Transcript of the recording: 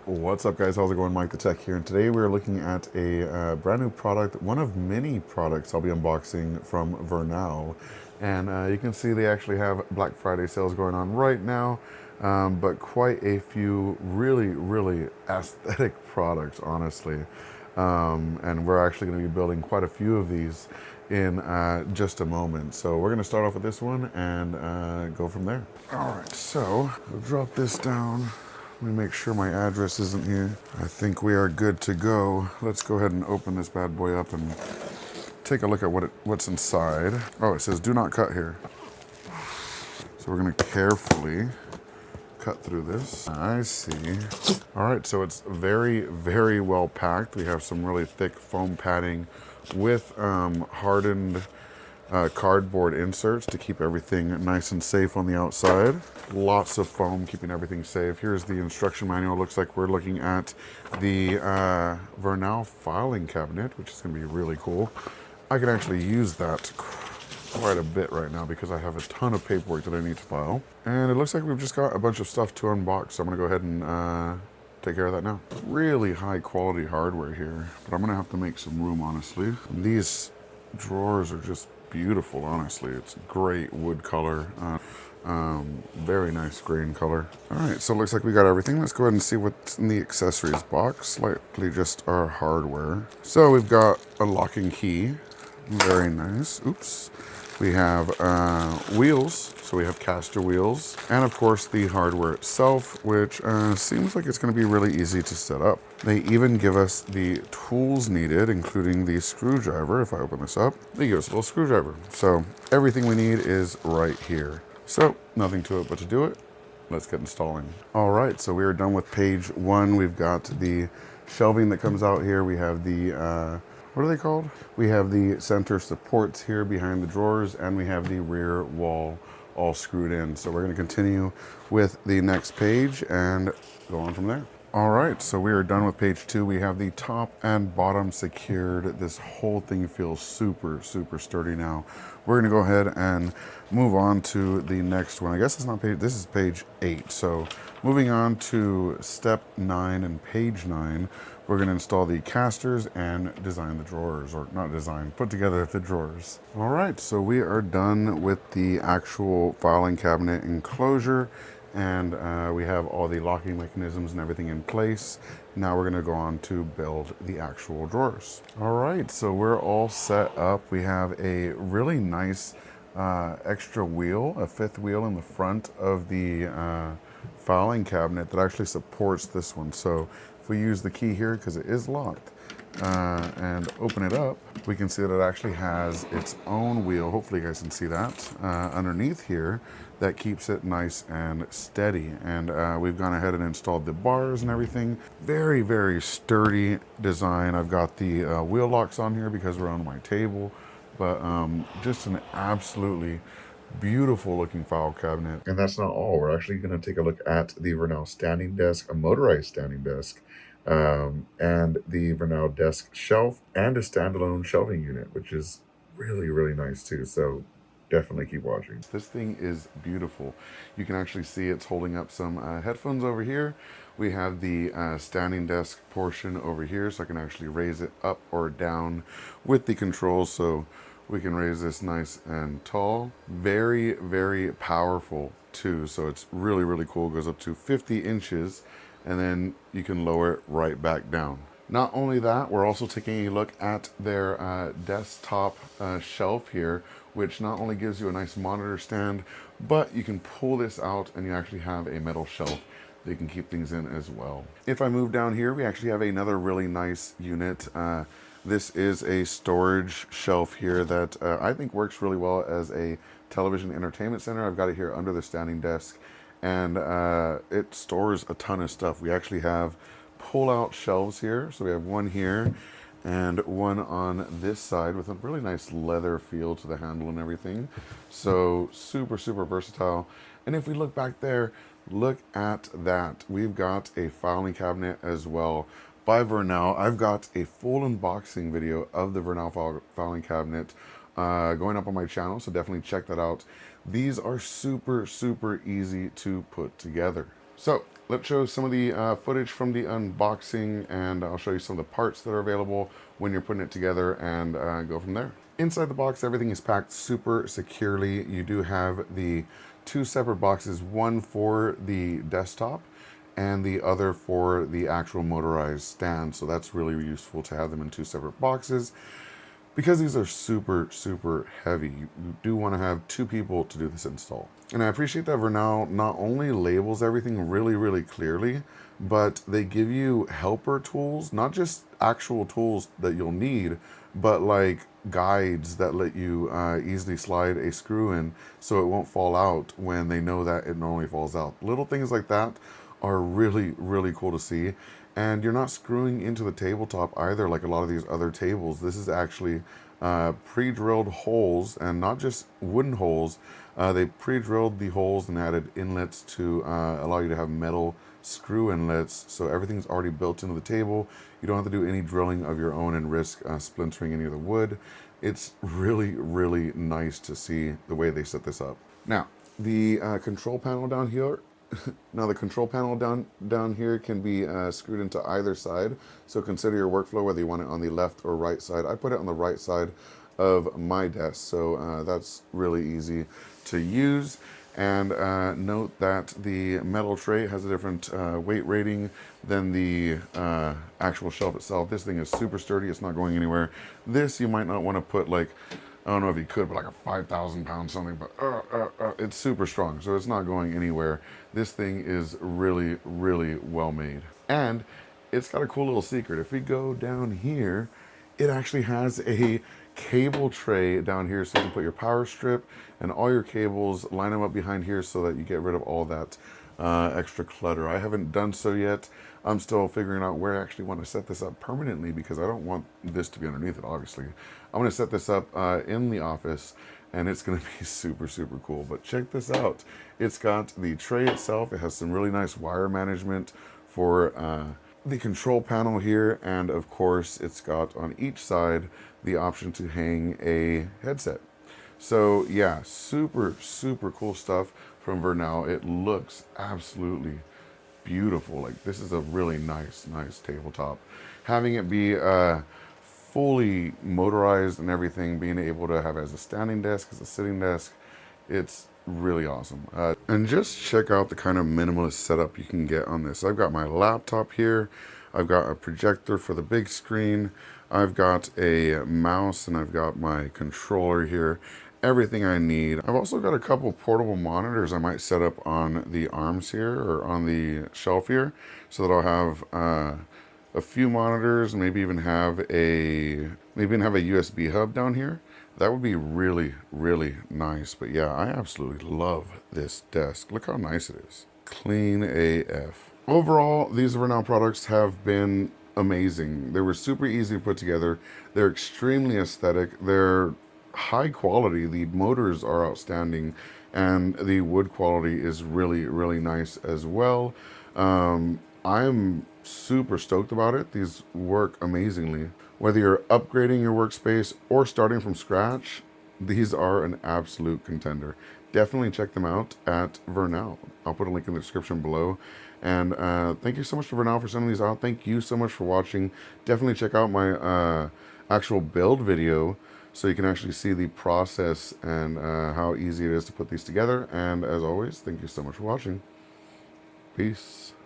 What's up, guys? How's it going? MikeTheTech here, and today we're looking at a brand new product, one of many products I'll be unboxing from Vernal. And you can see they actually have Black Friday sales going on right now, but quite a few really aesthetic products, honestly. And we're actually going to be building quite a few of these in just a moment. So we're going to start off with this one and go from there. All right, so we'll drop this down. Let me make sure my address isn't here. I think we are good to go. Let's go ahead and open this bad boy up and take a look at what's inside. Oh, it says do not cut here. So we're gonna carefully cut through this. I see. All right, so it's very well packed. We have some really thick foam padding with hardened cardboard inserts to keep everything nice and safe on the outside. Lots of foam keeping everything safe. Here's the instruction manual. Looks like we're looking at the Vernal filing cabinet, which is going to be really cool. I can actually use that quite a bit right now because I have a ton of paperwork that I need to file. And it looks like we've just got a bunch of stuff to unbox, so I'm going to go ahead and take care of that now. Really high quality hardware here, but I'm going to have to make some room, honestly. These drawers are just beautiful, honestly. It's great wood color, very nice grain color. All right, so it looks like we got everything. Let's go ahead and see what's in the accessories box. Likely just our hardware. So we've got a locking key, very nice. Oops. We have wheels, so we have caster wheels, and of course the hardware itself, which seems like it's going to be really easy to set up. They even give us the tools needed, including the screwdriver. If I open this up, they give us a little screwdriver. So everything we need is right here. So nothing to it but to do it. Let's get installing. All right, so we are done with page one. We've got the shelving that comes out here. We have the what are they called? We have the center supports here behind the drawers, and we have the rear wall all screwed in. So we're going to continue with the next page and go on from there. All right, so we are done with page two. We have the top and bottom secured. This whole thing feels super sturdy now. We're going to go ahead and move on to the next one. I guess it's not page, this is page 8. So moving on to step 9 and page 9, we're going to install the casters and design the drawers, or not design, put together the drawers. All right, so we are done with the actual filing cabinet enclosure, and we have all the locking mechanisms and everything in place. Now we're going to go on to build the actual drawers. All right, so we're all set up. We have a really nice extra wheel, a fifth wheel in the front of the filing cabinet that actually supports this one. So if we use the key here, because it is locked, and open it up, we can see that it actually has its own wheel. Hopefully you guys can see that underneath here, that keeps it nice and steady. And we've gone ahead and installed the bars and everything. Very sturdy design. I've got the wheel locks on here because we're on my table, but just an absolutely beautiful looking file cabinet. And that's not all. We're actually going to take a look at the Vernal standing desk, a motorized standing desk, and the Vernal desk shelf, and a standalone shelving unit, which is really nice too. So definitely keep watching. This thing is beautiful. You can actually see it's holding up some headphones over here. We have the standing desk portion over here, so I can actually raise it up or down with the controls. So we can raise this nice and tall. Very powerful too. So it's really cool. It goes up to 50 inches, and then you can lower it right back down. Not only that, we're also taking a look at their desktop shelf here, which not only gives you a nice monitor stand, but you can pull this out and you actually have a metal shelf that you can keep things in as well. If I move down here, we actually have another really nice unit. This is a storage shelf here that I think works really well as a television entertainment center. I've got it here under the standing desk, and it stores a ton of stuff. We actually have pull-out shelves here. So we have one here and one on this side with a really nice leather feel to the handle and everything. So super versatile. And if we look back there, look at that. We've got a filing cabinet as well by Vernal. I've got a full unboxing video of the Vernal filing cabinet going up on my channel, so definitely check that out. These are super easy to put together. So let's show some of the footage from the unboxing, and I'll show you some of the parts that are available when you're putting it together, and go from there. Inside the box, everything is packed super securely. You do have the two separate boxes, one for the desktop and the other for the actual motorized stand. So that's really useful to have them in two separate boxes. Because these are super, super heavy, you do want to have two people to do this install. And I appreciate that Vernal not only labels everything really, really clearly, but they give you helper tools, not just actual tools that you'll need, but like guides that let you easily slide a screw in so it won't fall out when they know that it normally falls out. Little things like that are really, really cool to see. And you're not screwing into the tabletop either like a lot of these other tables. This is actually pre-drilled holes, and not just wooden holes. They pre-drilled the holes and added inlets to allow you to have metal screw inlets, so everything's already built into the table. You don't have to do any drilling of your own and risk splintering any of the wood. It's really, really nice to see the way they set this up. Now, the control panel down here, the control panel down here can be screwed into either side. So consider your workflow, whether you want it on the left or right side. I put it on the right side of my desk, so that's really easy to use. And note that the metal tray has a different weight rating than the actual shelf itself. This thing is super sturdy. It's not going anywhere. This you might not want to put like, I don't know if you could, but like a 5,000 pound something, but it's super strong, so it's not going anywhere. This thing is really, really well made. And it's got a cool little secret. If we go down here, it actually has a cable tray down here, so you can put your power strip and all your cables, line them up behind here so that you get rid of all that extra clutter. I haven't done so yet. I'm still figuring out where I actually want to set this up permanently, because I don't want this to be underneath it, obviously. I'm going to set this up in the office, and it's going to be super, super cool. But check this out. It's got the tray itself. It has some really nice wire management for the control panel here, and of course it's got on each side the option to hang a headset. So yeah, super, super cool stuff from Vernal. It looks absolutely beautiful. Like, this is a really nice tabletop. Having it be fully motorized and everything, being able to have it as a standing desk, as a sitting desk, it's really awesome. And just check out the kind of minimalist setup you can get on this. I've got my laptop here. I've got a projector for the big screen. I've got a mouse, and I've got my controller here. Everything I need. I've also got a couple portable monitors I might set up on the arms here, or on the shelf here, so that I'll have a few monitors, maybe even have a USB hub down here. That would be really, really nice. But yeah, I absolutely love this desk. Look how nice it is. Clean AF. Overall, these Vernal products have been amazing. They were super easy to put together. They're extremely aesthetic. They're high quality. The motors are outstanding, and the wood quality is really, really nice as well. I'm super stoked about it. These work amazingly. Whether you're upgrading your workspace or starting from scratch, these are an absolute contender. Definitely check them out at Vernal. I'll put a link in the description below. And thank you so much to Vernal for sending these out. Thank you so much for watching. Definitely check out my actual build video, so you can actually see the process and how easy it is to put these together. And as always, thank you so much for watching. Peace.